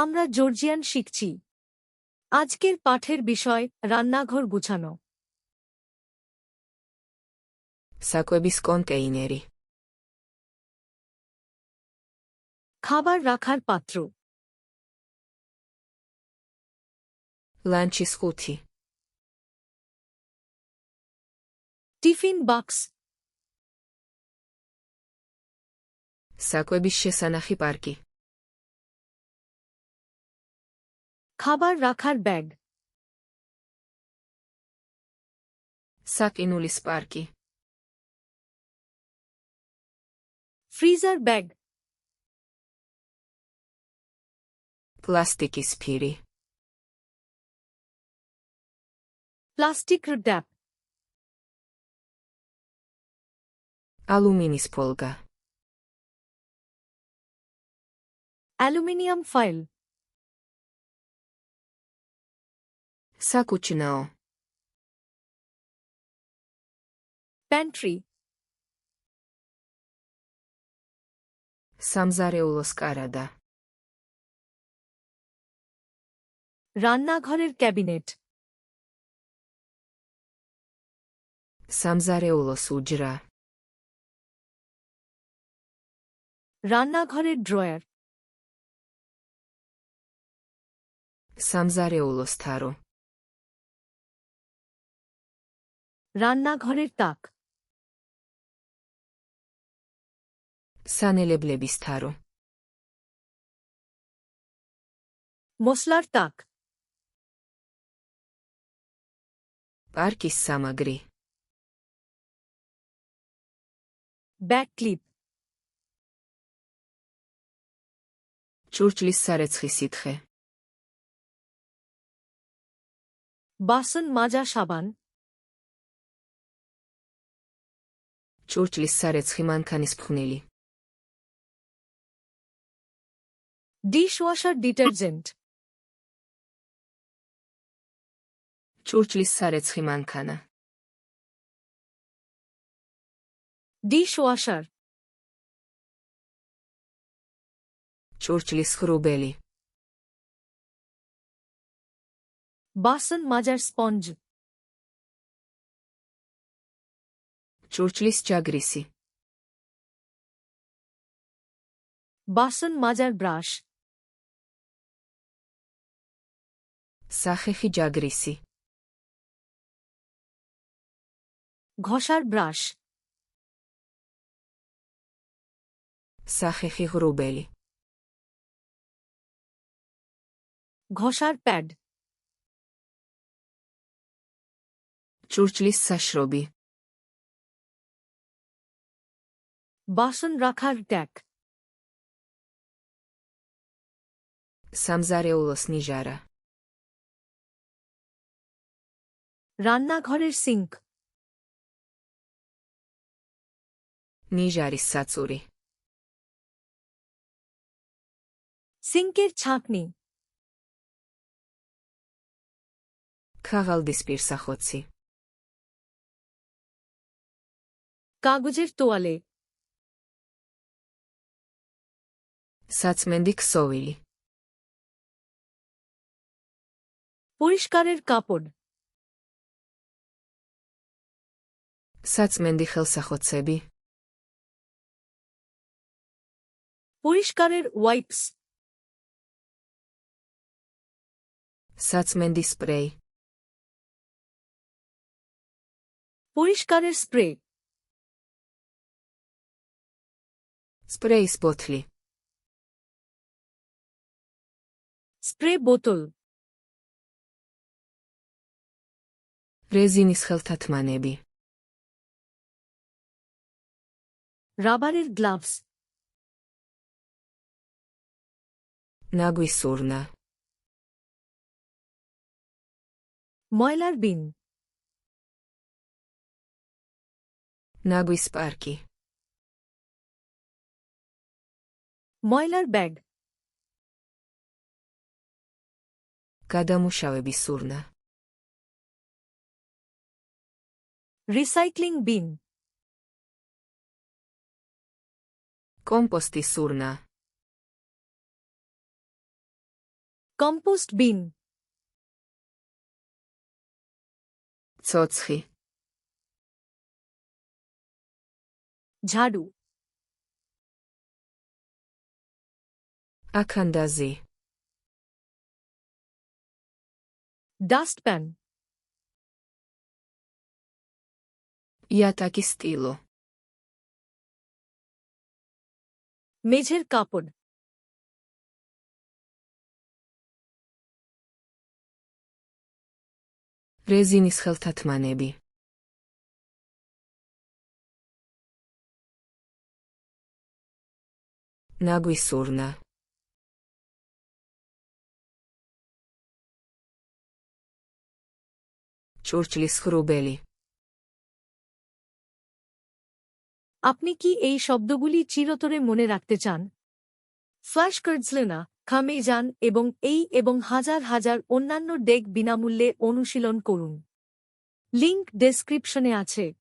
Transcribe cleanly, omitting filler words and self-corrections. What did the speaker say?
আমরা জর্জিয়ান শিখছি। আজকের পাঠের বিষয় রান্নাঘর গুছানো। საკვების კონტეინერი. খাবার রাখার পাত্র। ლანჩის ხუთი. টিফিন বাক্স। საკვების შესანახი პარკი. খাবার রাখার ব্যাগ। საყინულის პარკი. Freezer bag. პლასტიკის ფირი. প্লাস্টিক ট্যাপ। ალუმინის ფოლგა. Aluminium foil. საკუჩნაო. প্যান্ট্রি। სამზარეულოს კარადა. রান্নাঘরের ক্যাবিনেট। სამზარეულოს უჯრა. রান্নাঘরের ড্রয়ার। სამზარეულოს თარო. রান্নাঘরের তাক। სანელებლების თარო. মশলার তাক। პარკის სამაგრი. Bag clip. ჭურჭლის სარეცხი სითხე. বাসন মাজা সাবান। ჭურჭლის სარეცხი მანქანის ფხვნილი. Dishwasher detergent. ჭურჭლის სარეცხი მანქანა. ডিশওয়াশার। ჭურჭლის ღრუბელი. বাসন মাজার স্পঞ্জ। ჭურჭლის ჯაგრისი. বাসন মাজার ব্রাশ। სახეხი ჯაგრისი. ঘষার ব্রাশ। სახეხი ღრუბელი. ঘষার প্যাড। ჭურჭლის საშრობი. বাসন রাখার ট্যাক। სამზარეულოს ნიჟარა. রান্নাঘরের সিঙ্ক। ნიჟარის საწური. সিঙ্কের ছাঁকনি। ქაღალდის პირსახოცი. কাগজের তোয়ালে। საწმენდი ქსოვილი. পরিষ্কারের কাপড়। საწმენდი ხელსახოცები. পরিষ্কারের ওয়াইপস। საწმენდი სპრეი. পরিষ্কারের স্প্রে। სპრეის ბოთლი. স্প্রে বোতল। რეზინის ხელთათმანები. রাবারের গ্লাভস। ნაგვის ურნა. ময়লার বিন। ნაგვის პარკი. ময়লার ব্যাগ। გადამუშავების ურნა. রিসাইক্লিং বিন। კომპოსტის ურნა. কম্পোস্ট বিন, Цоцхи. ঝাড়ু, Akandazi. ডাস্টপ্যান, Jataki stilo. মেঝের কাপড়, Rezinis heltatmanebi. Nagui surna. Čurčili shrubeli. আপনি কি এই শব্দগুলি চিরতরে মনে রাখতে চান? ফ্ল্যাশ কার্ডসলেনা, খামে যান এবং হাজার হাজার অন্যান্য ডেক বিনামূল্যে অনুশীলন করুন। লিংক ডেসক্রিপশনে আছে।